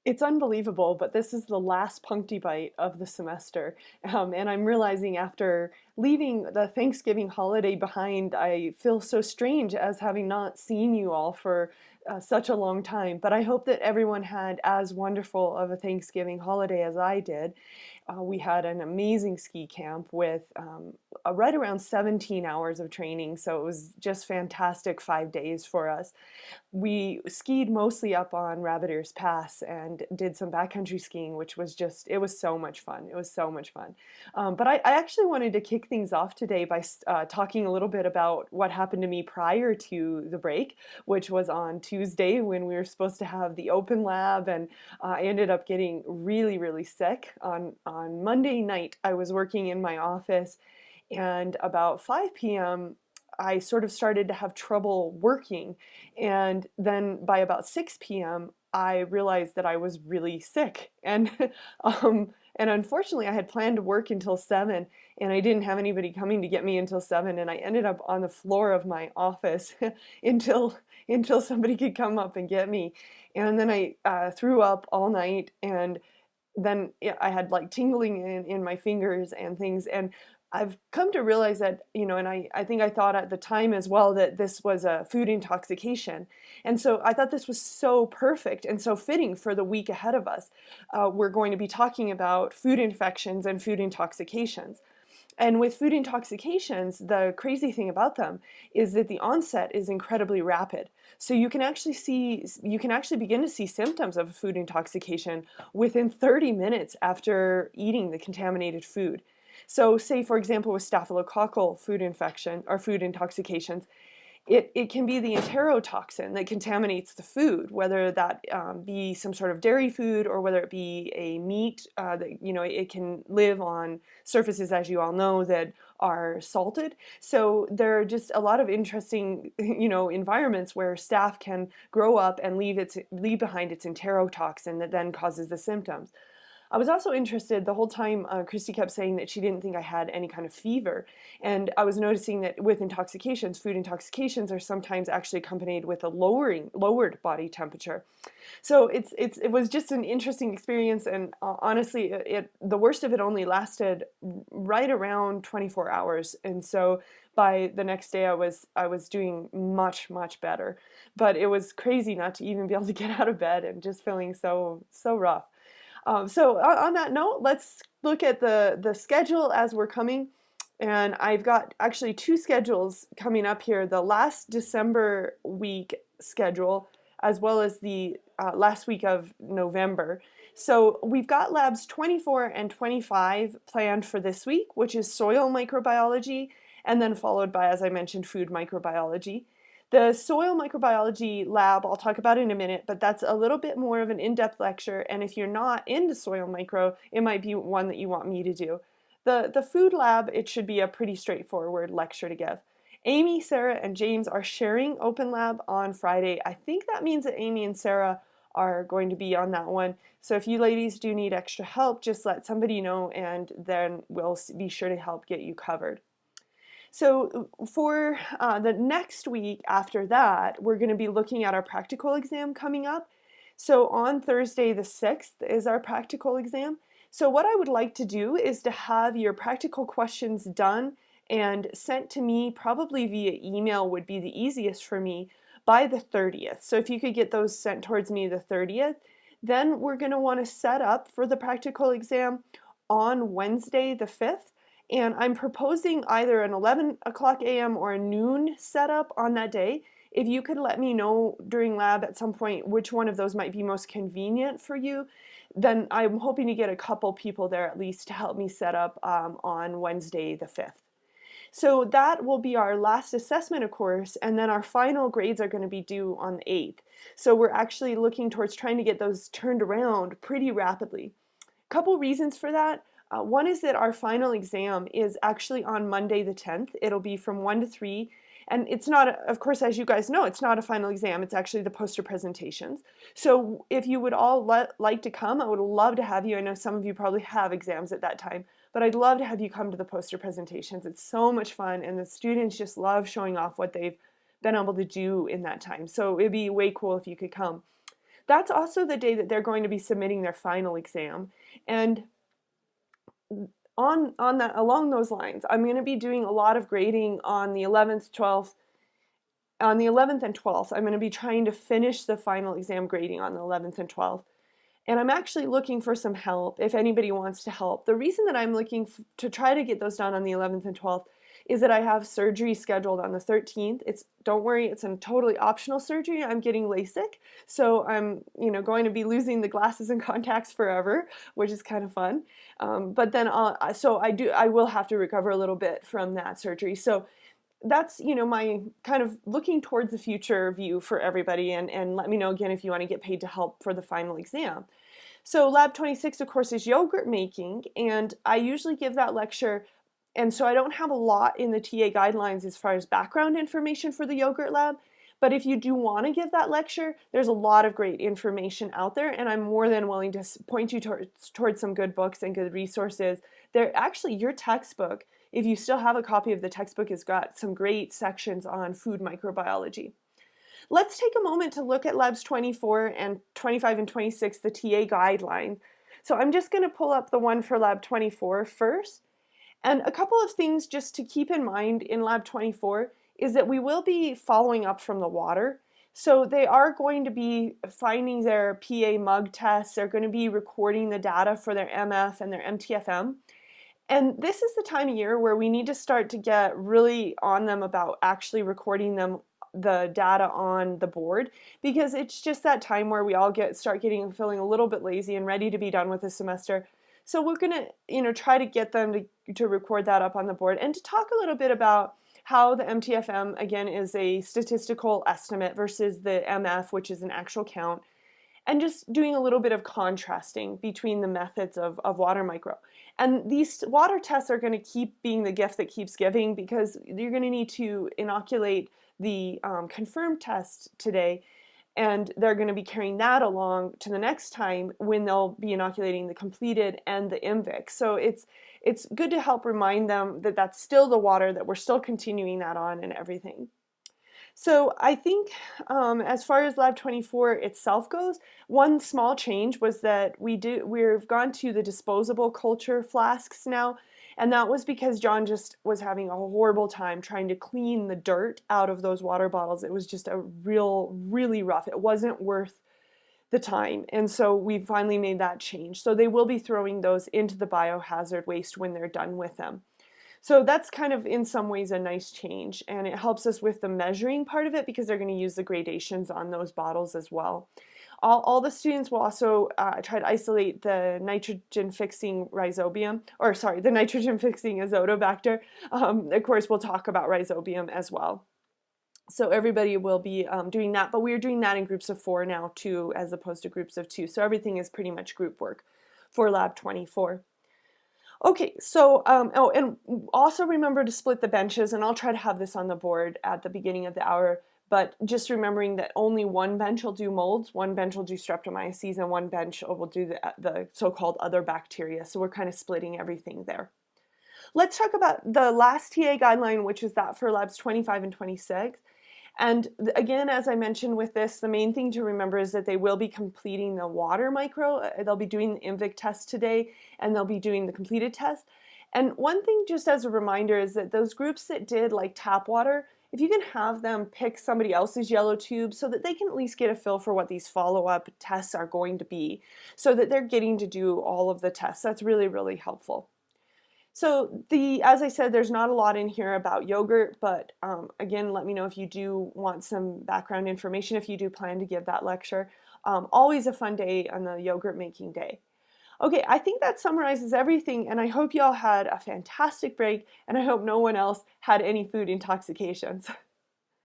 It's unbelievable, but this is the last Punctibyte of the semester. And I'm realizing after leaving the Thanksgiving holiday behind, I feel so strange as having not seen you all for such a long time. But I hope that everyone had as wonderful of a Thanksgiving holiday as I did. We had an amazing ski camp with right around 17 hours of training, so it was just fantastic 5 days for us. We skied mostly up on Rabbit Ears Pass and did some backcountry skiing, which was just, it was so much fun. It was so much fun. But I actually wanted to kick things off today by talking a little bit about what happened to me prior to the break, which was on Tuesday when we were supposed to have the open lab, and I ended up getting really, really sick. On Monday night, I was working in my office, and about 5 p.m., I sort of started to have trouble working. And then by about 6 p.m., I realized that I was really sick. And unfortunately, I had planned to work until 7, and I didn't have anybody coming to get me until 7. And I ended up on the floor of my office until somebody could come up and get me. And then I threw up all night, and then yeah, I had like tingling in my fingers and things. And I've come to realize that, and I think I thought at the time as well that this was a food intoxication. And so I thought this was so perfect and so fitting for the week ahead of us. We're going to be talking about food infections and food intoxications. And with food intoxications, the crazy thing about them is that the onset is incredibly rapid. So you can actually begin to see symptoms of a food intoxication within 30 minutes after eating the contaminated food. So say, for example, with staphylococcal food infection or food intoxications, it can be the enterotoxin that contaminates the food, whether that be some sort of dairy food or whether it be a meat that, it can live on surfaces, as you all know, that are salted. So there are just a lot of interesting, environments where staph can grow up and leave behind its enterotoxin that then causes the symptoms. I was also interested the whole time. Christy kept saying that she didn't think I had any kind of fever. And I was noticing that with intoxications, food intoxications are sometimes actually accompanied with a lowered body temperature. So it was just an interesting experience. And honestly, the worst of it only lasted right around 24 hours. And so by the next day, I was doing much, much better. But it was crazy not to even be able to get out of bed and just feeling so rough. So on that note, let's look at the schedule as we're coming. And I've got actually two schedules coming up here, the last December week schedule, as well as the last week of November. So we've got labs 24 and 25 planned for this week, which is soil microbiology, and then followed by, as I mentioned, food microbiology. The soil microbiology lab, I'll talk about in a minute, but that's a little bit more of an in-depth lecture, and if you're not into soil micro, it might be one that you want me to do. The food lab, it should be a pretty straightforward lecture to give. Amy, Sarah, and James are sharing Open Lab on Friday. I think that means that Amy and Sarah are going to be on that one. So if you ladies do need extra help, just let somebody know, and then we'll be sure to help get you covered. So for the next week after that, we're going to be looking at our practical exam coming up. So on Thursday the 6th is our practical exam. So what I would like to do is to have your practical questions done and sent to me, probably via email would be the easiest for me, by the 30th. So if you could get those sent towards me the 30th, then we're going to want to set up for the practical exam on Wednesday the 5th. And I'm proposing either an 11 o'clock a.m. or a noon setup on that day. If you could let me know during lab at some point which one of those might be most convenient for you, then I'm hoping to get a couple people there at least to help me set up on Wednesday the 5th. So that will be our last assessment, of course, and then our final grades are going to be due on the 8th. So we're actually looking towards trying to get those turned around pretty rapidly. A couple reasons for that. One is that our final exam is actually on Monday the 10th. It'll be from 1 to 3. And it's not, of course, as you guys know, it's not a final exam. It's actually the poster presentations. So if you would all like to come, I would love to have you. I know some of you probably have exams at that time, but I'd love to have you come to the poster presentations. It's so much fun, and the students just love showing off what they've been able to do in that time. So it'd be way cool if you could come. that's also the day that they're going to be submitting their final exam. And on that, along those lines, I'm going to be doing a lot of grading on the 11th, 12th, on the 11th and 12th. I'm going to be trying to finish the final exam grading on the 11th and 12th. And I'm actually looking for some help if anybody wants to help. The reason that I'm looking to try to get those done on the 11th and 12th is that I have surgery scheduled on the 13th. Don't worry, it's a totally optional surgery. I'm getting LASIK, so I'm going to be losing the glasses and contacts forever, which is kind of fun. But then I will have to recover a little bit from that surgery. So that's my kind of looking towards the future view for everybody, and let me know again if you want to get paid to help for the final exam. So Lab 26, of course, is yogurt making, and I usually give that lecture, and so I don't have a lot in the TA guidelines as far as background information for the yogurt lab, but if you do want to give that lecture, there's a lot of great information out there, and I'm more than willing to point you towards some good books and good resources. They're actually your textbook. If you still have a copy of the textbook, has got some great sections on food microbiology. Let's take a moment to look at Labs 24 and 25 and 26, the TA guidelines. So I'm just going to pull up the one for Lab 24 first. And a couple of things just to keep in mind in Lab 24 is that we will be following up from the water. So they are going to be finding their PA mug tests. They're going to be recording the data for their MF and their MTFM. And this is the time of year where we need to start to get really on them about actually recording the data on the board, because it's just that time where we all feeling a little bit lazy and ready to be done with the semester. So we're going to try to get them to record that up on the board, and to talk a little bit about how the MTFM again is a statistical estimate versus the MF, which is an actual count, and just doing a little bit of contrasting between the methods of water micro. And these water tests are going to keep being the gift that keeps giving, because you're going to need to inoculate the confirmed test today, and they're going to be carrying that along to the next time when they'll be inoculating the completed and the IMVIC. So it's good to help remind them that that's still the water, that we're still continuing that on and everything. So I think as far as Lab 24 itself goes, one small change was that we've gone to the disposable culture flasks now, and that was because John just was having a horrible time trying to clean the dirt out of those water bottles. It was just really rough. It wasn't worth the time, and so we finally made that change. So they will be throwing those into the biohazard waste when they're done with them. So that's kind of in some ways a nice change, and it helps us with the measuring part of it, because they're going to use the gradations on those bottles as well. All the students will also try to isolate the nitrogen-fixing rhizobium, or sorry, the nitrogen-fixing azotobacter. Of course, we'll talk about rhizobium as well. So everybody will be doing that, but we're doing that in groups of 4 now too, as opposed to groups of 2. So everything is pretty much group work for Lab 24. Okay, so, oh, and also remember to split the benches, and I'll try to have this on the board at the beginning of the hour, but just remembering that only one bench will do molds, one bench will do streptomyces, and one bench will do the so-called other bacteria. So we're kind of splitting everything there. Let's talk about the last TA guideline, which is that for Labs 25 and 26. And again, as I mentioned with this, the main thing to remember is that they will be completing the water micro. They'll be doing the IMVIC test today, and they'll be doing the completed test. And one thing just as a reminder is that those groups that did like tap water, if you can have them pick somebody else's yellow tube so that they can at least get a feel for what these follow-up tests are going to be, so that they're getting to do all of the tests. That's really helpful. So as I said, there's not a lot in here about yogurt, but again, let me know if you do want some background information, if you do plan to give that lecture. Always a fun day on the yogurt making day. Okay, I think that summarizes everything, and I hope you all had a fantastic break, and I hope no one else had any food intoxications.